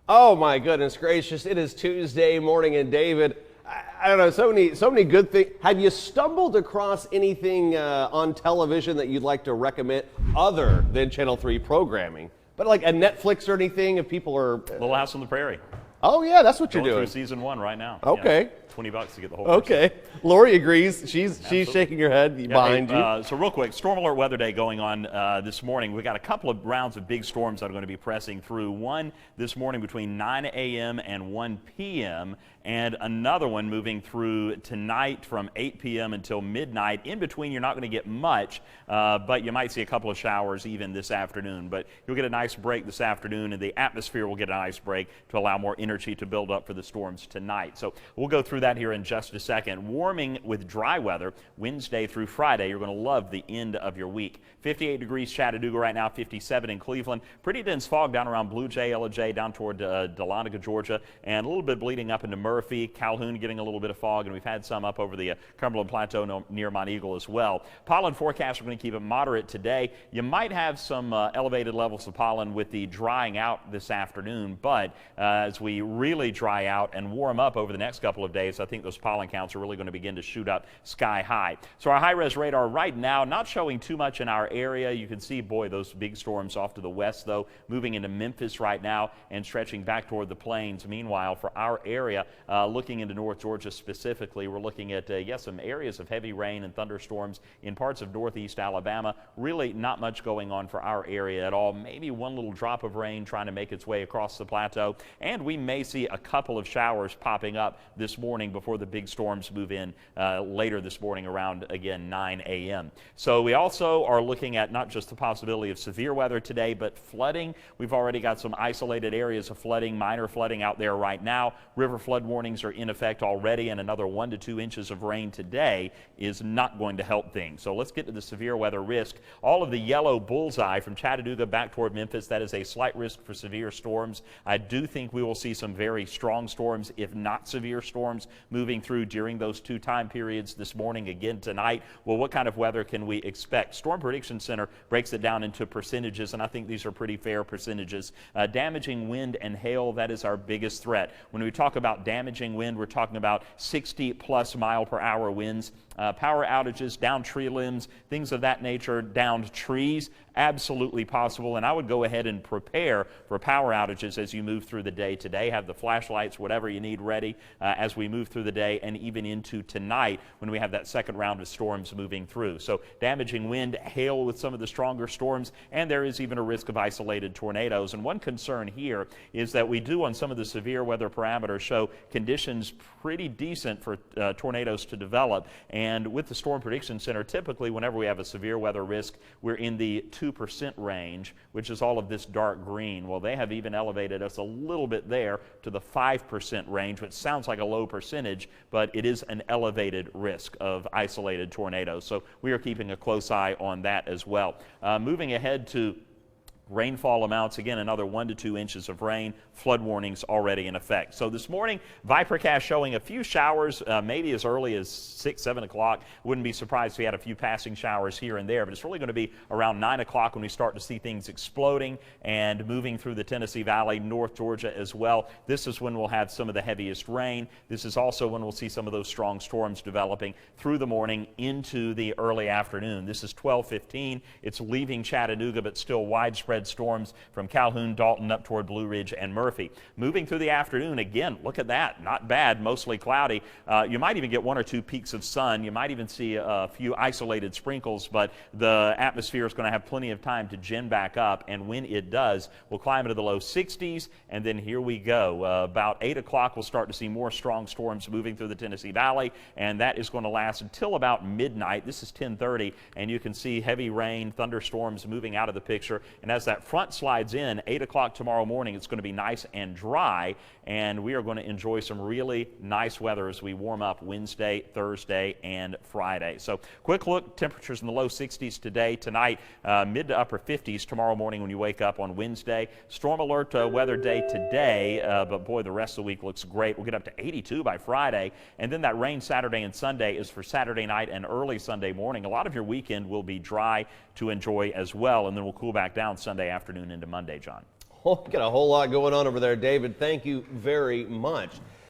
Oh my goodness gracious! It is Tuesday morning, and David, I don't know, so many good things. Have you stumbled across anything on television that you'd like to recommend other than Channel 3 programming? But like a Netflix or anything, if people are. Little House on the Prairie. Oh yeah, that's what Going you're doing. through season 1 right now. Okay. Yeah, $20 to get the whole. Okay. Lori agrees. She's shaking her head behind you. So real quick, storm alert weather day going on this morning. We've got a couple of rounds of big storms that are going to be pressing through. One this morning between 9 a.m. and 1 p.m. and another one moving through tonight from 8 p.m. until midnight. In between, you're not going to get much, but you might see a couple of showers even this afternoon. But you'll get a nice break this afternoon, and the atmosphere will get a nice break to allow more energy to build up for the storms tonight. So we'll go through that here in just a second. Warming with dry weather Wednesday through Friday. You're going to love the end of your week. 58 degrees Chattanooga right now, 57 in Cleveland. Pretty dense fog down around Blue Jay, LJ, down toward Dahlonega, Georgia, and a little bit bleeding up into Murphy. Calhoun getting a little bit of fog, and we've had some up over the Cumberland Plateau near Mount Eagle as well. Pollen forecast, we're going to keep it moderate today. You might have some elevated levels of pollen with the drying out this afternoon, but as we really dry out and warm up over the next couple of days, I think those pollen counts are really going to begin to shoot up sky high. So our high-res radar right now not showing too much in our area. You can see, boy, those big storms off to the west, though, moving into Memphis right now and stretching back toward the plains. Meanwhile, for our area, looking into North Georgia specifically, we're looking at, some areas of heavy rain and thunderstorms in parts of northeast Alabama. Really not much going on for our area at all. Maybe one little drop of rain trying to make its way across the plateau, and we may see a couple of showers popping up this morning before the big storms move in later this morning around, again, 9 a.m. So we also are looking at not just the possibility of severe weather today, but flooding. We've already got some isolated areas of flooding, minor flooding out there right now. River flood warnings are in effect already, and another 1 to 2 inches of rain today is not going to help things. So let's get to the severe weather risk. All of the yellow bullseye from Chattanooga back toward Memphis, that is a slight risk for severe storms. I do think we will see some very strong storms, if not severe storms, moving through during those two time periods this morning, again tonight. Well, what kind of weather can we expect? Storm Prediction Center breaks it down into percentages, and I think these are pretty fair percentages. Damaging wind and hail, that is our biggest threat. When we talk about damaging wind, we're talking about 60-plus mile-per-hour winds. Power outages, down tree limbs, things of that nature, downed trees, absolutely possible. And I would go ahead and prepare for power outages as you move through the day today. Have the flashlights, whatever you need ready as we move through the day and even into tonight when we have that second round of storms moving through. So damaging wind, hail with some of the stronger storms, and there is even a risk of isolated tornadoes. And one concern here is that we do on some of the severe weather parameters show conditions pretty decent for tornadoes to develop. And with the Storm Prediction Center, typically whenever we have a severe weather risk, we're in the 2% range, which is all of this dark green. Well, they have even elevated us a little bit there to the 5% range, which sounds like a low percentage, but it is an elevated risk of isolated tornadoes. So we are keeping a close eye on that as well. Moving ahead to rainfall amounts, again, another 1 to 2 inches of rain, flood warnings already in effect. So this morning, Vipercast showing a few showers, maybe as early as 6, 7 o'clock. Wouldn't be surprised if we had a few passing showers here and there, but it's really going to be around 9 o'clock when we start to see things exploding and moving through the Tennessee Valley, North Georgia as well. This is when we'll have some of the heaviest rain. This is also when we'll see some of those strong storms developing through the morning into the early afternoon. This is 12:15. It's leaving Chattanooga, but still widespread storms from Calhoun, Dalton, up toward Blue Ridge and Murphy. Moving through the afternoon, again, look at that. Not bad, mostly cloudy. You might even get 1 or 2 peaks of sun. You might even see a few isolated sprinkles, but the atmosphere is going to have plenty of time to gin back up, and when it does, we'll climb into the low 60s, and then here we go. About 8 o'clock, we'll start to see more strong storms moving through the Tennessee Valley, and that is going to last until about midnight. This is 10:30, and you can see heavy rain, thunderstorms moving out of the picture, and as that front slides in, 8 o'clock tomorrow morning, it's going to be nice and dry, and we are going to enjoy some really nice weather as we warm up Wednesday, Thursday, and Friday. So quick look, temperatures in the low 60s today, tonight, mid to upper 50s tomorrow morning when you wake up on Wednesday. Storm alert weather day today, but boy, the rest of the week looks great. We'll get up to 82 by Friday, and then that rain Saturday and Sunday is for Saturday night and early Sunday morning. A lot of your weekend will be dry to enjoy as well, and then we'll cool back down Sunday afternoon into Monday, John. Got a whole lot going on over there, David. Thank you very much.